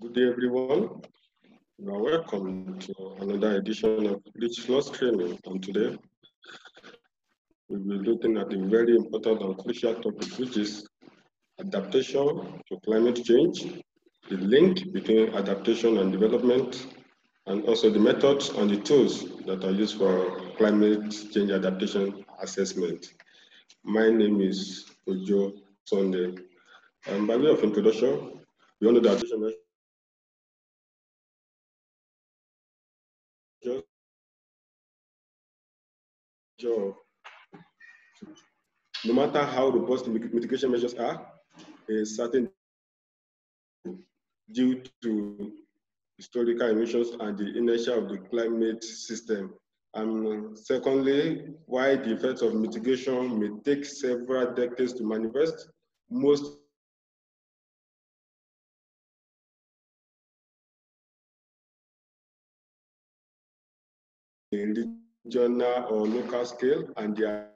Good day, everyone. You are welcome to another edition of Richflood Training. And today, we'll be looking at a very important and crucial topic, which is adaptation to climate change, the link between adaptation and development, and also the methods and the tools that are used for climate change adaptation assessment. My name is Ojo Sunday. By way of introduction, we all know that no matter how robust the mitigation measures are, a certain due to historical emissions and the inertia of the climate system. And secondly, why the effects of mitigation may take several decades to manifest, most regional or local scale, and their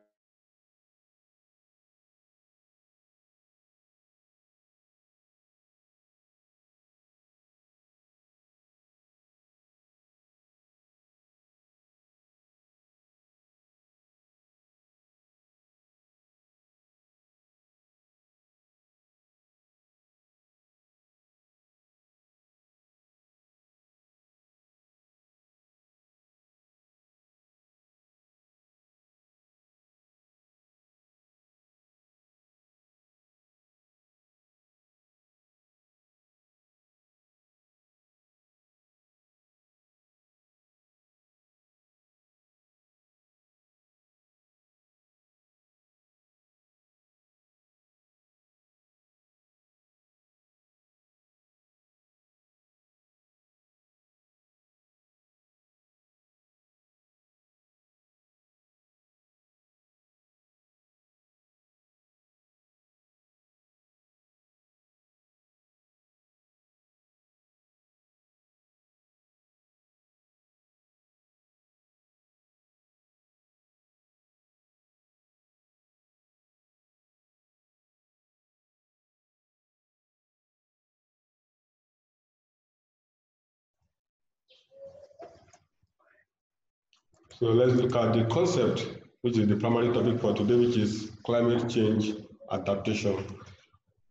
So let's look at the concept, which is the primary topic for today, which is climate change adaptation.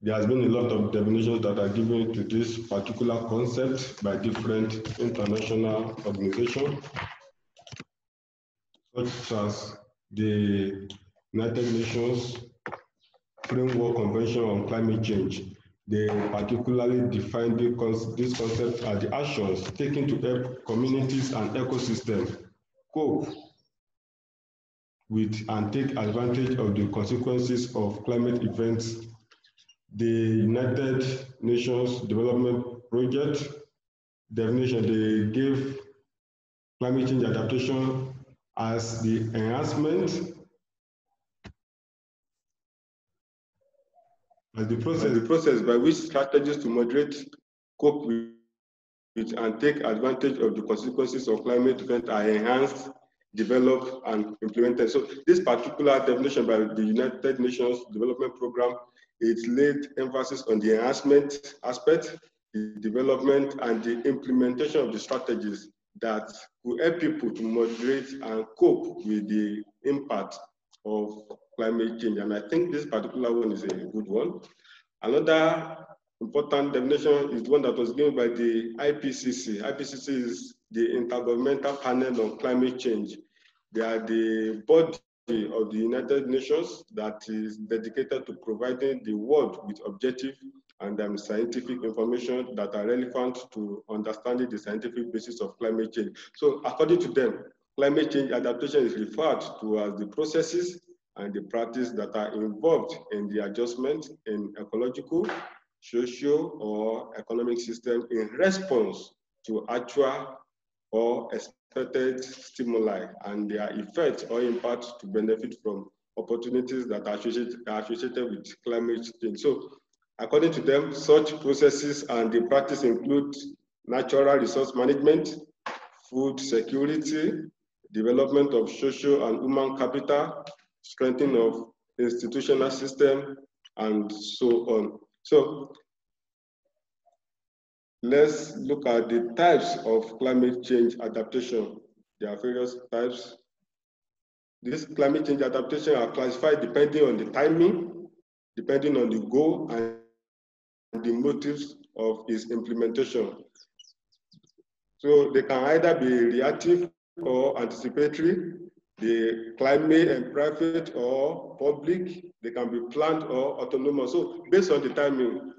There has been a lot of definitions that are given to this particular concept by different international organizations, such as the United Nations Framework Convention on Climate Change. They particularly define this concept as the actions taken to help communities and ecosystems cope with and take advantage of the consequences of climate events. The United Nations Development Project definition, they gave climate change adaptation as the enhancement, as the process by which strategies to moderate, cope with, and take advantage of the consequences of climate events are enhanced, developed, and implemented. So this particular definition by the United Nations Development Programme, it laid emphasis on the enhancement aspect, the development, and the implementation of the strategies that will help people to moderate and cope with the impact of climate change. And I think this particular one is a good one. Another important definition is the one that was given by the IPCC. IPCC is the Intergovernmental Panel on Climate Change. They are the body of the United Nations that is dedicated to providing the world with objective and scientific information that are relevant to understanding the scientific basis of climate change. So according to them, climate change adaptation is referred to as the processes and the practice that are involved in the adjustment in ecological, social, or economic system in response to actual or expected stimuli and their effect or impact to benefit from opportunities that are associated with climate change. So according to them, such processes and the practice include natural resource management, food security, development of social and human capital, strengthening of institutional system, and so on. So let's look at the types of climate change adaptation. There are various types. These climate change adaptation are classified depending on the timing, depending on the goal, and the motives of its implementation. So they can either be reactive or anticipatory. The climate and private or public. They can be planned or autonomous. So based on the timing,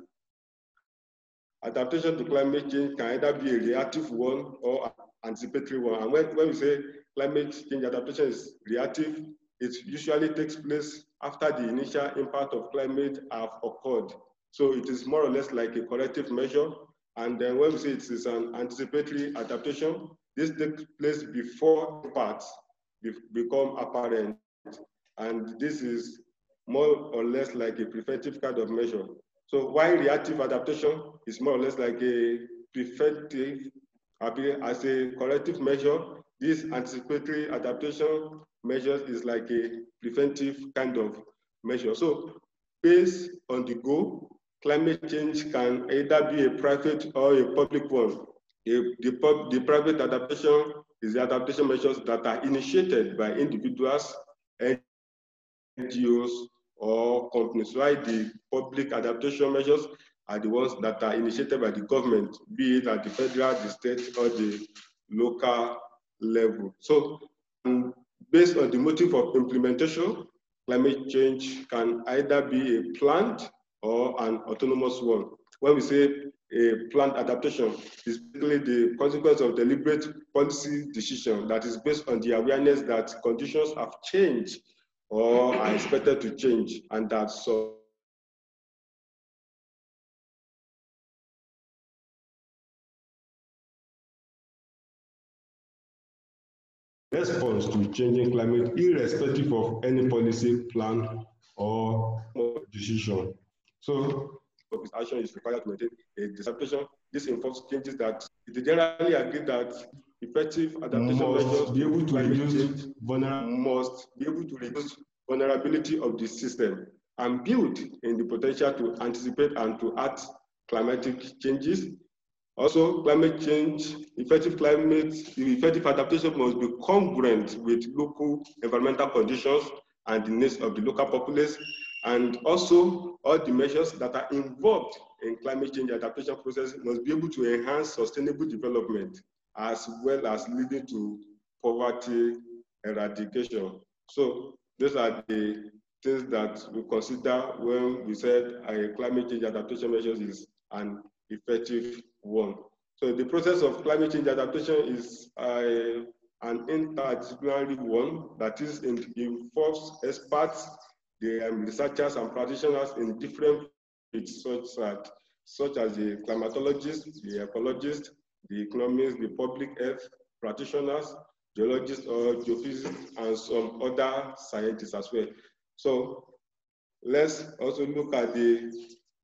adaptation to climate change can either be a reactive one or an anticipatory one. And when we say climate change adaptation is reactive, it usually takes place after the initial impact of climate have occurred. So it is more or less like a corrective measure. And then when we say it is an anticipatory adaptation, this takes place before impacts become apparent. And this is more or less like a preventive kind of measure. So while reactive adaptation is more or less like a preventive, as a corrective measure, this anticipatory adaptation measures is like a preventive kind of measure. So based on the goal, climate change can either be a private or a public one. The private adaptation is the adaptation measures that are initiated by individuals, NGOs, or companies, while the public adaptation measures are the ones that are initiated by the government, be it at the federal, the state, or the local level. So based on the motive of implementation, climate change can either be a planned or an autonomous one. When we say a planned adaptation, it's basically the consequence of deliberate policy decision that is based on the awareness that conditions have changed or are expected to change, and that so response to changing climate irrespective of any policy plan or decision. So this action is required to maintain a disadaptation. This involves changes that it generally agree that effective adaptation measures be able to reduce vulnerability of the system and build in the potential to anticipate and to act climatic changes. Also, climate change, effective adaptation must be congruent with local environmental conditions and the needs of the local populace. And also, all the measures that are involved in climate change adaptation process must be able to enhance sustainable development as well as leading to poverty eradication. So those are the things that we consider when we said a climate change adaptation measures is an effective one. So the process of climate change adaptation is an interdisciplinary one that is involves experts, the researchers and practitioners in different fields, such as the climatologists, the ecologists, the economists, the public health practitioners, geologists or geophysicists, and some other scientists as well. So let's also look at the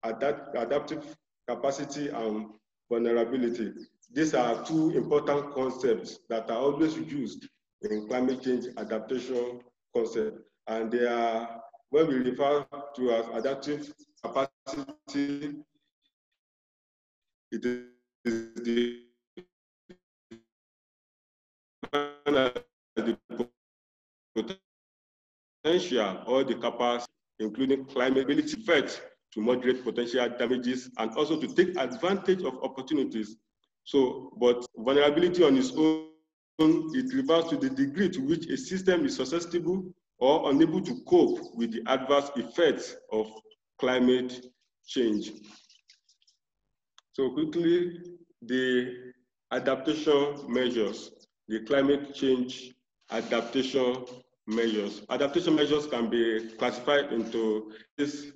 adaptive capacity and vulnerability. These are two important concepts that are always used in climate change adaptation concept. And they are, when we refer to as adaptive capacity, it is the potential or the capacity, including climate effects, to moderate potential damages and also to take advantage of opportunities. So, but vulnerability on its own, it refers to the degree to which a system is susceptible or unable to cope with the adverse effects of climate change. So quickly, the adaptation measures, the climate change adaptation measures. Adaptation measures can be classified into these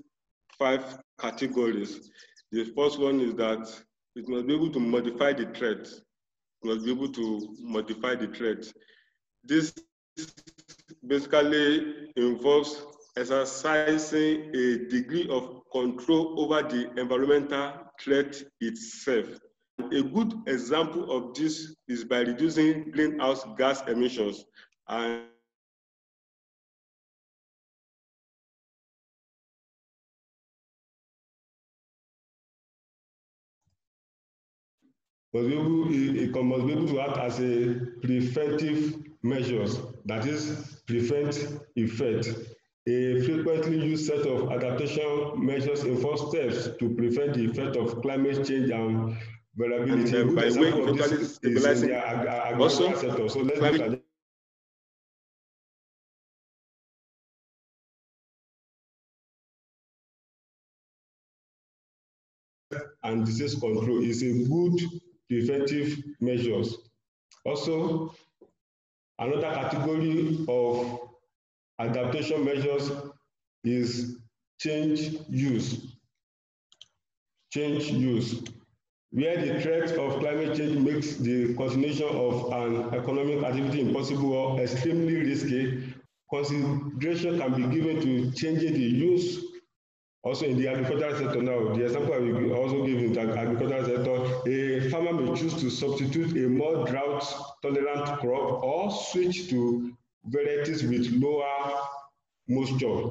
5 categories. The first one is that it must be able to modify the threat. It must be able to modify the threat. This basically involves exercising a degree of control over the environmental threat itself. A good example of this is by reducing greenhouse gas emissions and must be able to act as a preventive measures, that is, prevent effect. A frequently used set of adaptation measures involve steps to prevent the effect of climate change and variability. A good example of this is in the agricultural sector. So let's look at and disease control is a good preventive measures. Also, another category of adaptation measures is change use. Change use, where the threat of climate change makes the continuation of an economic activity impossible or extremely risky, consideration can be given to changing the use. Also in the agricultural sector now, the example I will also give in the agricultural sector, a farmer may choose to substitute a more drought-tolerant crop or switch to varieties with lower moisture.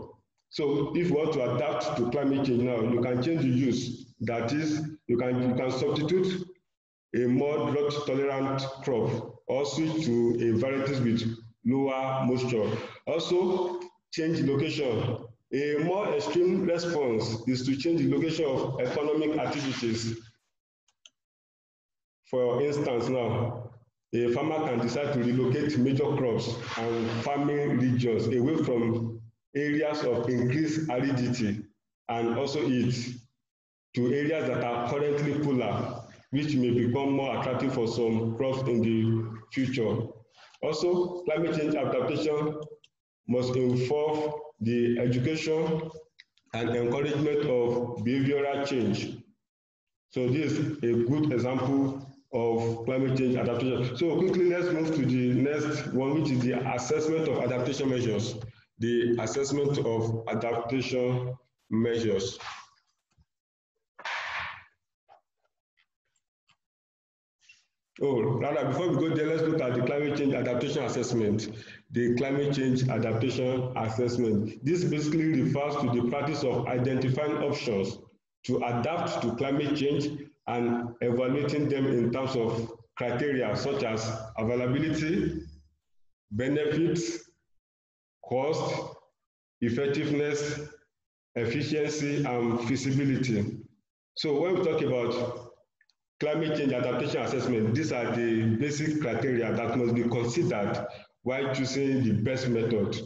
So if you want to adapt to climate change now, you can change the use. That is, you can substitute a more drought-tolerant crop or switch to a varieties with lower moisture. Also, change location. A more extreme response is to change the location of economic activities. For instance, now, a farmer can decide to relocate major crops and farming regions away from areas of increased aridity and also heat to areas that are currently cooler, which may become more attractive for some crops in the future. Also, climate change adaptation must involve the education and encouragement of behavioral change. So this is a good example of climate change adaptation. So quickly, let's move to the next one, which is the assessment of adaptation measures. The assessment of adaptation measures. Oh, rather, before we go there, let's look at the climate change adaptation assessment. The climate change adaptation assessment. This basically refers to the practice of identifying options to adapt to climate change and evaluating them in terms of criteria such as availability, benefits, cost, effectiveness, efficiency, and feasibility. So when we talk about climate change adaptation assessment, these are the basic criteria that must be considered while choosing the best method.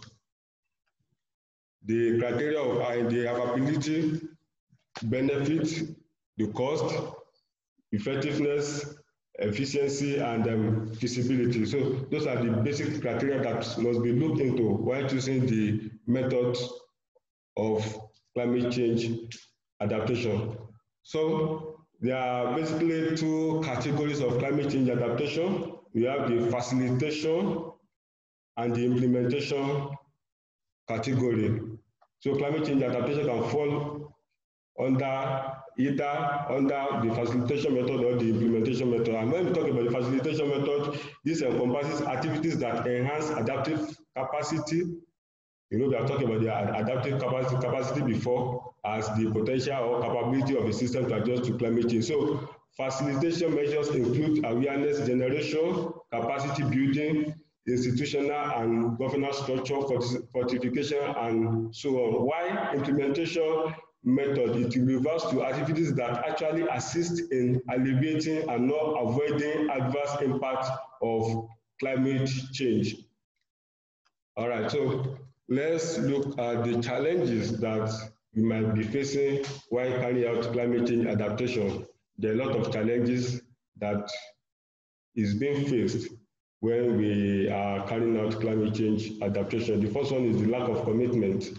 The criteria of the availability, benefit, the cost, effectiveness, efficiency, and feasibility. So those are the basic criteria that must be looked into while choosing the method of climate change adaptation. So there are basically two categories of climate change adaptation. We have the facilitation and the implementation category. So climate change adaptation can fall under either under the facilitation method or the implementation method. And when we talk about the facilitation method, this encompasses activities that enhance adaptive capacity. You know, we are talking about the adaptive capacity before as the potential or capability of a system to adjust to climate change. So facilitation measures include awareness generation, capacity building, institutional and governance structure, fortification, and so on. While implementation method, it refers to activities that actually assist in alleviating and not avoiding adverse impact of climate change. All right, so let's look at the challenges that we might be facing while carrying out climate change adaptation. There are a lot of challenges that is being faced when we are carrying out climate change adaptation. The first one is the lack of commitment.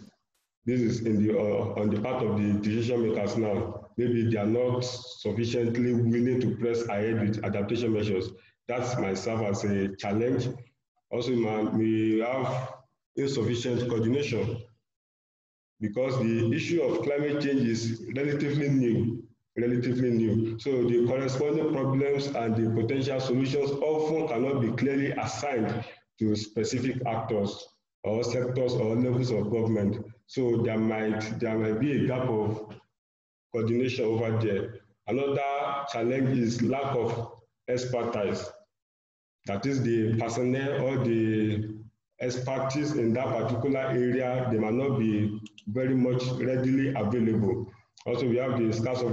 This is in the, on the part of the decision makers now. Maybe they are not sufficiently willing to press ahead with adaptation measures. That might serve as a challenge. Also, we have insufficient coordination because the issue of climate change is relatively new. So the corresponding problems and the potential solutions often cannot be clearly assigned to specific actors or sectors or levels of government. So there might be a gap of coordination over there. Another challenge is lack of expertise. That is, the personnel or the expertise in that particular area, they might not be very much readily available. Also, we have the scarce of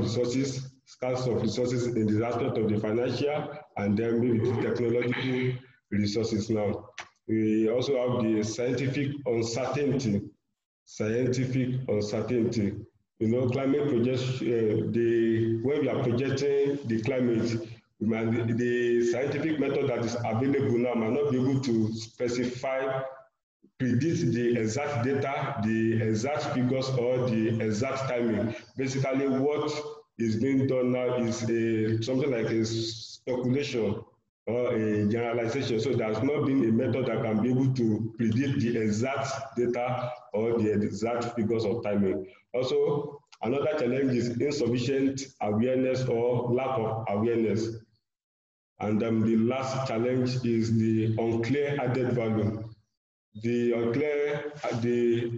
resources in the aspect of the financial and then maybe the technological resources now. We also have the scientific uncertainty. You know, climate projection, when we are projecting the climate, the scientific method that is available now might not be able to predict the exact data, the exact figures, or the exact timing. Basically, what is being done now is something like a speculation or a generalization. So there's not been a method that can be able to predict the exact data or the exact figures of timing. Also, another challenge is insufficient awareness or lack of awareness. And the last challenge is the unclear added value. The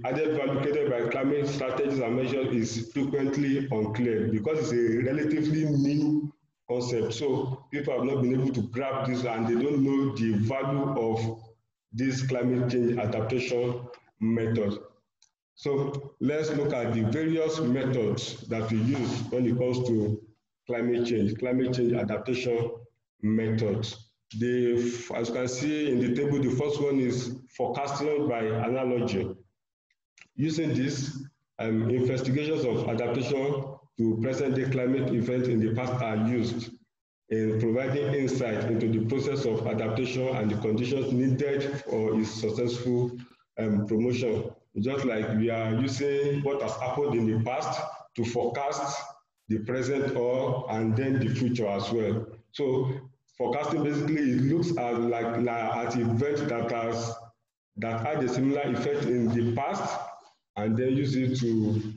added value created by climate strategies and measures is frequently unclear because it's a relatively new concept. So people have not been able to grab this and they don't know the value of this climate change adaptation method. So let's look at the various methods that we use when it comes to climate change adaptation methods. As you can see in the table, the first one is forecasting by analogy. Using this, investigations of adaptation to present-day climate events in the past are used in providing insight into the process of adaptation and the conditions needed for its successful promotion. Just like we are using what has happened in the past to forecast the present and then the future as well. So forecasting basically it looks at at events that had a similar effect in the past and then use it to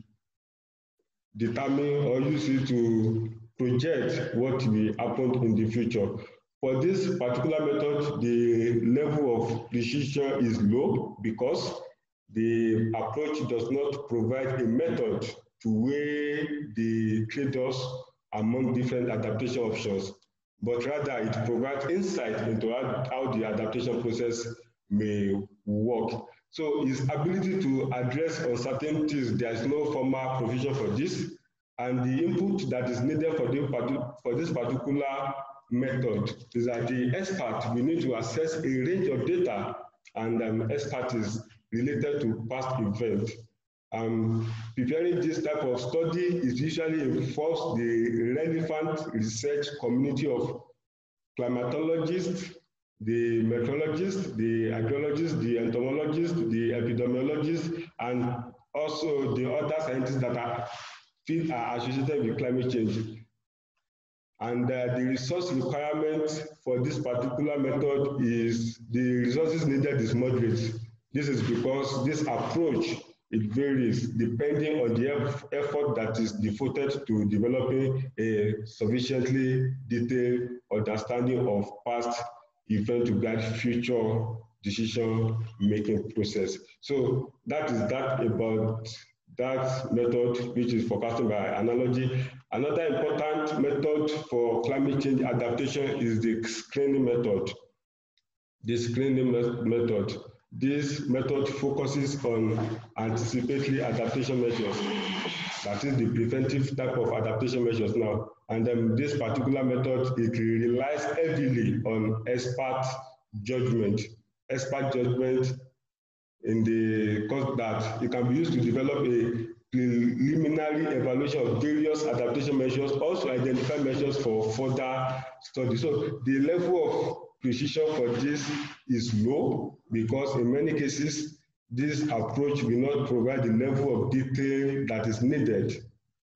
determine or use it to project what will happen in the future. For this particular method, the level of precision is low because the approach does not provide a method to weigh the trade-offs among different adaptation options, but rather it provides insight into how the adaptation process may work. So its ability to address uncertainties, there is no formal provision for this, and the input that is needed for this particular method is that the expert will need to assess a range of data and expertise related to past events. Preparing this type of study is usually involves the relevant research community of climatologists, the meteorologists, the hydrologists, the entomologists, the epidemiologists, and also the other scientists that are associated with climate change. And the resource requirement for this particular method is the resources needed is moderate. This is because this approach, it varies depending on the effort that is devoted to developing a sufficiently detailed understanding of past events to guide future decision-making process. So that is that about that method, which is forecasting by analogy. Another important method for climate change adaptation is the screening method. The screening method. This method focuses on anticipatory adaptation measures. That is the preventive type of adaptation measures now. And then this particular method, it relies heavily on expert judgment. Expert judgment in the cause that it can be used to develop a preliminary evaluation of various adaptation measures, also identify measures for further study. So the level of precision for this is low because in many cases, this approach will not provide the level of detail that is needed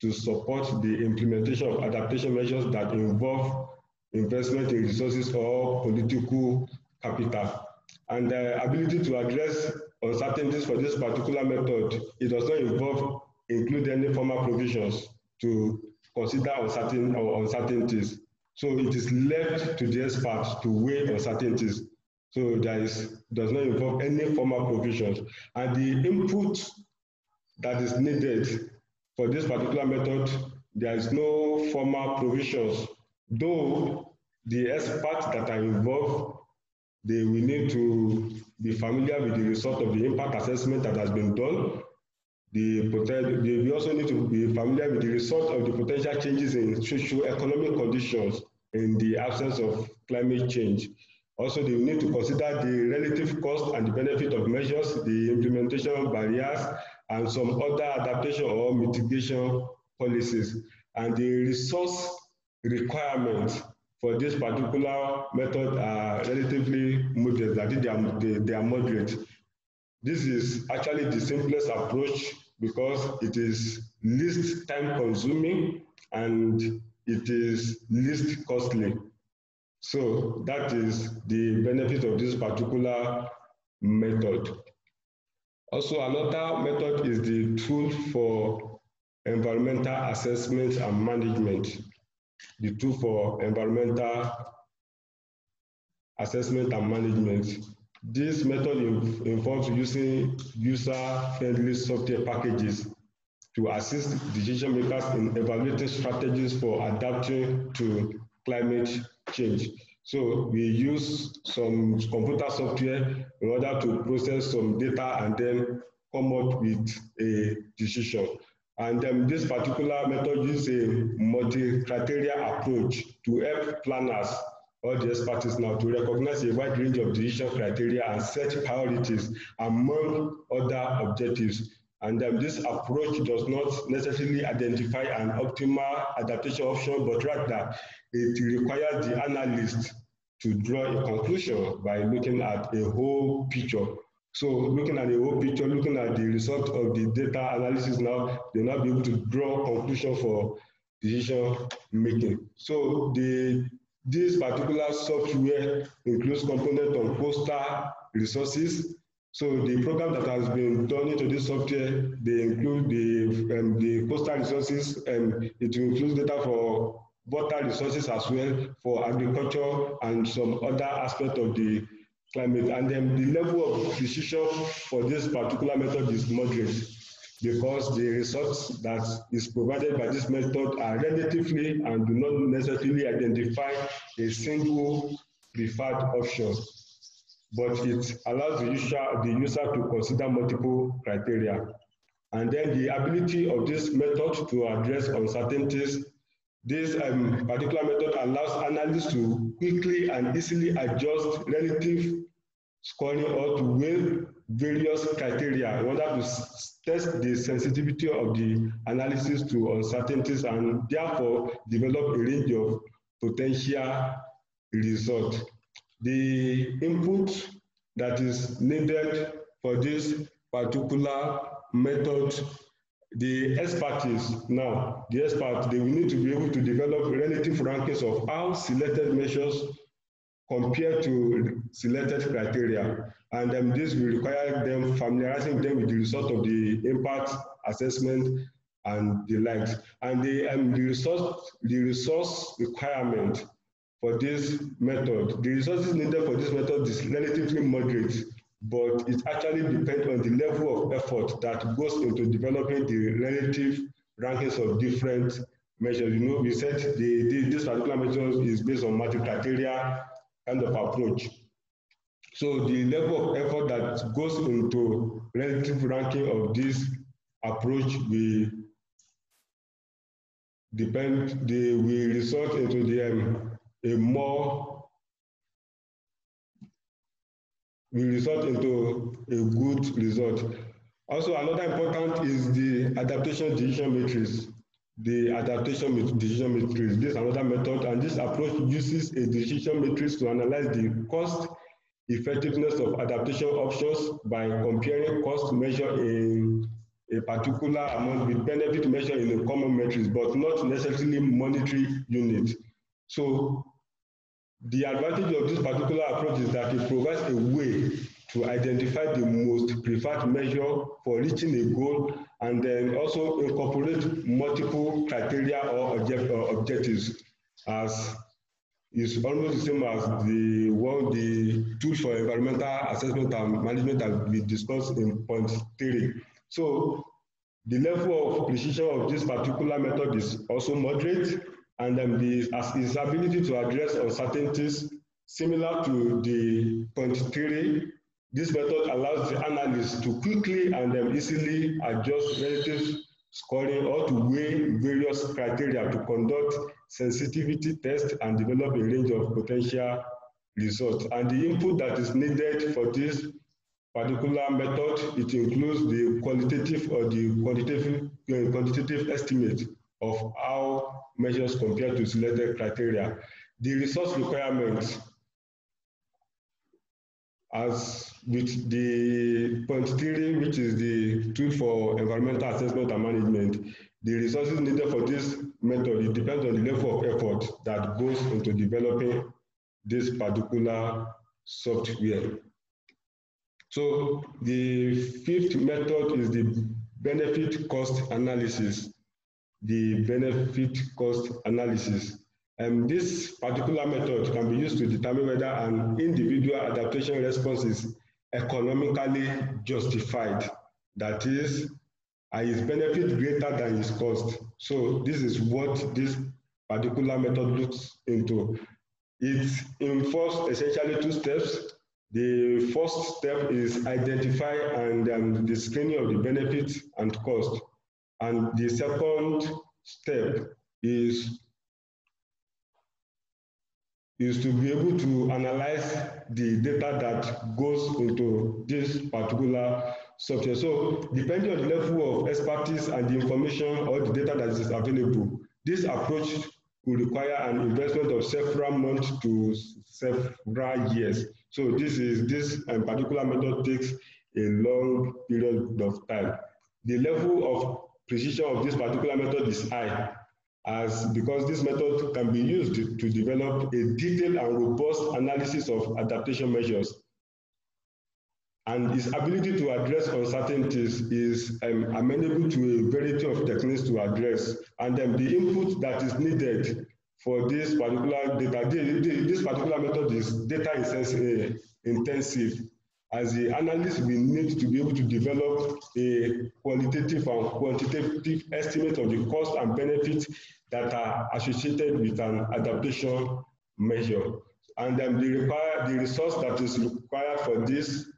to support the implementation of adaptation measures that involve investment in resources or political capital. And the ability to address uncertainties for this particular method, it does not include any formal provisions to consider uncertainties. So it is left to the experts to weigh uncertainties. So does not involve any formal provisions. And the input that is needed for this particular method, there is no formal provisions, though the experts that are involved, they will need to be familiar with the result of the impact assessment that has been done. They also need to be familiar with the result of the potential changes in socio-economic conditions in the absence of climate change. Also, they will need to consider the relative cost and the benefit of measures, the implementation barriers, and some other adaptation or mitigation policies. And the resource requirements for this particular method are relatively modest. I think they are moderate. This is actually the simplest approach because it is least time consuming and it is least costly. So that is the benefit of this particular method. Also, another method is the tool for environmental assessment and management. The tool for environmental assessment and management. This method involves using user-friendly software packages to assist decision makers in evaluating strategies for adapting to climate change. So we use some computer software in order to process some data and then come up with a decision. And this particular method uses a multi-criteria approach to help planners, all the experts now, to recognize a wide range of decision criteria and set priorities among other objectives. And this approach does not necessarily identify an optimal adaptation option, but rather it requires the analyst to draw a conclusion by looking at a whole picture. So looking at the whole picture, looking at the result of the data analysis now, they'll now be able to draw a conclusion for decision making. So this particular software includes components on coastal resources. So the program that has been done into this software, they include the coastal resources, and it includes data for water resources as well, for agriculture and some other aspect of the climate. And then the level of precision for this particular method is moderate because the results that is provided by this method are relatively and do not necessarily identify a single preferred option, but it allows the user to consider multiple criteria. And then the ability of this method to address uncertainties. This particular method allows analysts to quickly and easily adjust relative scoring or to weigh various criteria in order to test the sensitivity of the analysis to uncertainties and therefore develop a range of potential results. The input that is needed for this particular method, the expertise now, the experts, they will need to be able to develop relative rankings of how selected measures compare to selected criteria. And this will require them familiarizing them with the result of the impact assessment and the likes. And the resource requirement for this method, the resources needed for this method is relatively moderate, but it actually depends on the level of effort that goes into developing the relative rankings of different measures. You know, we said this particular method is based on multi-criteria kind of approach. So the level of effort that goes into relative ranking of this approach will depend, they will result into a good result. Also, another important is the adaptation decision matrix. The adaptation decision matrix. This is another method, and this approach uses a decision matrix to analyze the cost effectiveness of adaptation options by comparing cost measure in a particular amount with benefit measure in a common matrix, but not necessarily monetary unit. So the advantage of this particular approach is that it provides a way to identify the most preferred measure for reaching a goal, and then also incorporate multiple criteria or objectives, as is almost the same as the tool for environmental assessment and management that we discussed in point 3. So the level of precision of this particular method is also moderate, and its ability to address uncertainties similar to the point 3. This method allows the analyst to quickly and easily adjust relative scoring or to weigh various criteria to conduct sensitivity tests and develop a range of potential results. And the input that is needed for this particular method, it includes the qualitative or the quantitative estimate of how measures compare to selected criteria. The resource requirements, as with the point 3, which is the tool for environmental assessment and management, the resources needed for this method, it depends on the level of effort that goes into developing this particular software. So the 5th method is the benefit cost analysis. The benefit cost analysis. This particular method can be used to determine whether an individual adaptation response is economically justified. That is benefit greater than its cost. So this is what this particular method looks into. It involves essentially 2 steps. The first step is identify and the screening of the benefits and cost. And the second step is to be able to analyze the data that goes into this particular software. So depending on the level of expertise and the information or the data that is available, this approach will require an investment of several months to several years. So this particular method takes a long period of time. The level of precision of this particular method is high, because this method can be used to develop a detailed and robust analysis of adaptation measures. And its ability to address uncertainties is amenable to a variety of techniques to address. And then the input that is needed for this particular data, this particular method is data intensive, as the analyst will need to be able to develop a qualitative and quantitative estimate of the cost and benefits that are associated with an adaptation measure. And then the resource that is required for this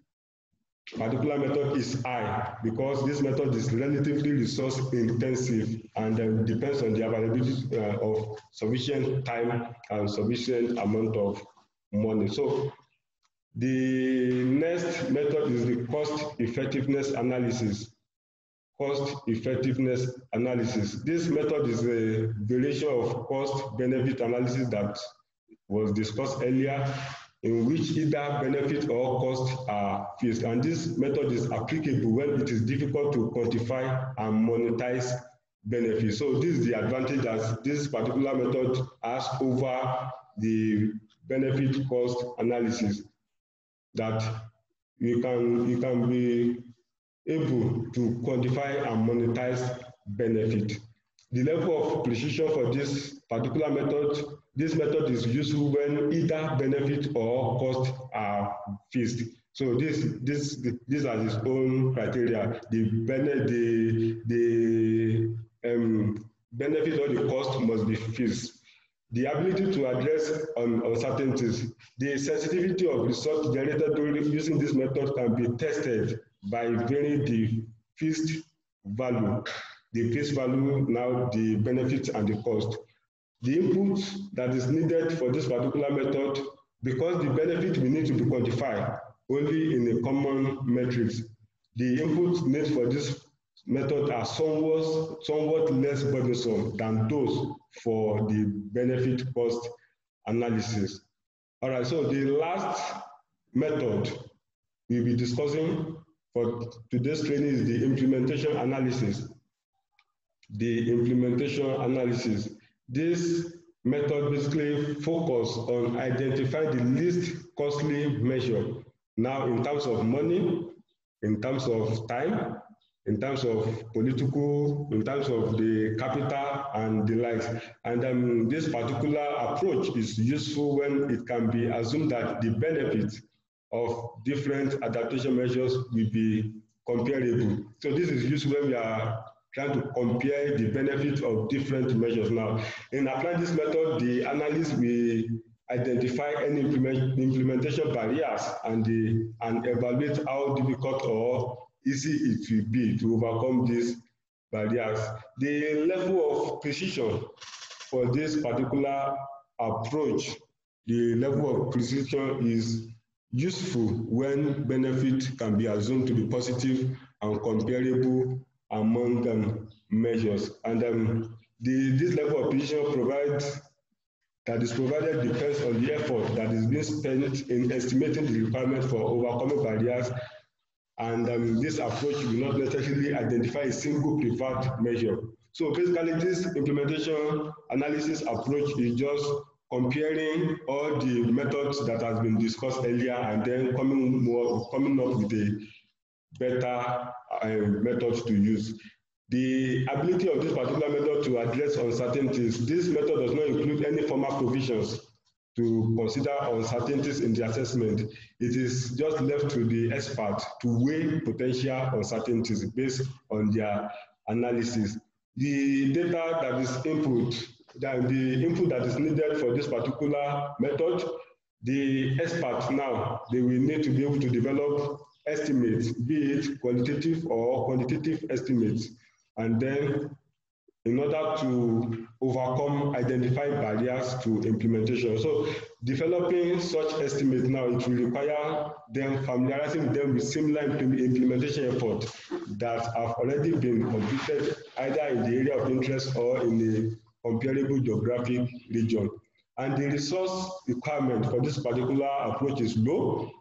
particular method is high, because this method is relatively resource intensive and depends on the availability of sufficient time and sufficient amount of money. So the next method is the cost effectiveness analysis. Cost effectiveness analysis. This method is a variation of cost benefit analysis that was discussed earlier, in which either benefit or cost are fixed. And this method is applicable when it is difficult to quantify and monetize benefits. So this is the advantage that this particular method has over the benefit cost analysis, that you can be able to quantify and monetize benefit. The level of precision for this particular method, this method is useful when either benefit or cost are fixed. So this has its own criteria. The benefit or the cost must be fixed. The ability to address uncertainties. The sensitivity of results generated using this method can be tested by varying the fixed value. The fixed value, now the benefits and the cost. The input that is needed for this particular method, because the benefit we need to be quantified only in a common metrics, the inputs needed for this method are somewhat less burdensome than those for the benefit cost analysis. All right, so the last method we'll be discussing for today's training is the implementation analysis. The implementation analysis. This method basically focuses on identifying the least costly measure. Now, in terms of money, in terms of time, in terms of political, in terms of the capital and the likes. And this particular approach is useful when it can be assumed that the benefits of different adaptation measures will be comparable. So this is useful when we are trying to compare the benefits of different measures. Now, in applying this method, the analyst will identify any implementation barriers and evaluate how difficult or easy it will be to overcome these barriers. The level of precision for this particular approach, the level of precision is useful when benefit can be assumed to be positive and comparable among measures. And this level of precision that is provided depends on the effort that is being spent in estimating the requirement for overcoming barriers. And this approach will not necessarily identify a single preferred measure. So basically, this implementation analysis approach is just comparing all the methods that has been discussed earlier and then coming up with a better methods to use. The ability of this particular method to address uncertainties, this method does not include any formal provisions to consider uncertainties in the assessment. It is just left to the expert to weigh potential uncertainties based on their analysis. The data that is the input that is needed for this particular method, the expert now, they will need to be able to develop estimates, be it qualitative or quantitative estimates, and then in order to overcome identified barriers to implementation. So developing such estimates now, it will require them familiarizing with them with similar implementation efforts that have already been completed either in the area of interest or in a comparable geographic region. And the resource requirement for this particular approach is low.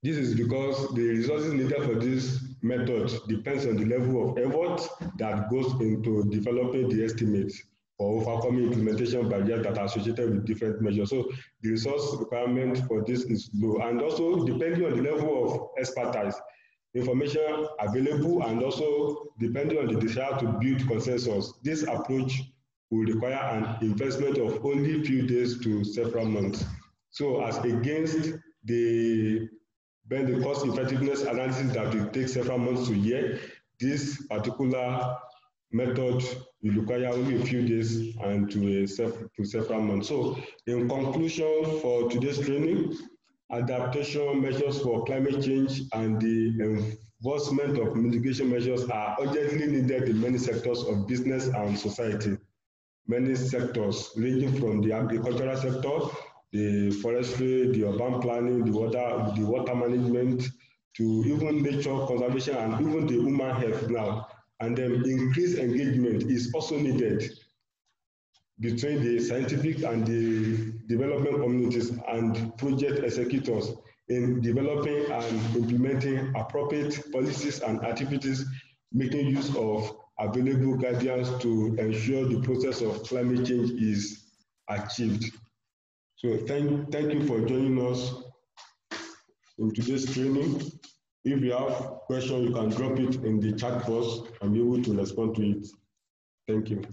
This is because the resources needed for this method depends on the level of effort that goes into developing the estimates for overcoming implementation barriers that are associated with different measures. So the resource requirement for this is low. And also, depending on the level of expertise, information available, and also depending on the desire to build consensus, this approach will require an investment of only a few days to several months. So as against the cost effectiveness analysis that will take several months to a year, this particular method will require only a few days and to several months. So in conclusion for today's training, adaptation measures for climate change and the enforcement of mitigation measures are urgently needed in many sectors of business and society. Many sectors ranging from the agricultural sector, the forestry, the urban planning, the water management, to even nature conservation and even the human health now. And then increased engagement is also needed between the scientific and the development communities and project executors in developing and implementing appropriate policies and activities, making use of available guidance to ensure the process of climate change is achieved. So thank you for joining us in today's training. If you have questions, you can drop it in the chat box and be able to respond to it. Thank you.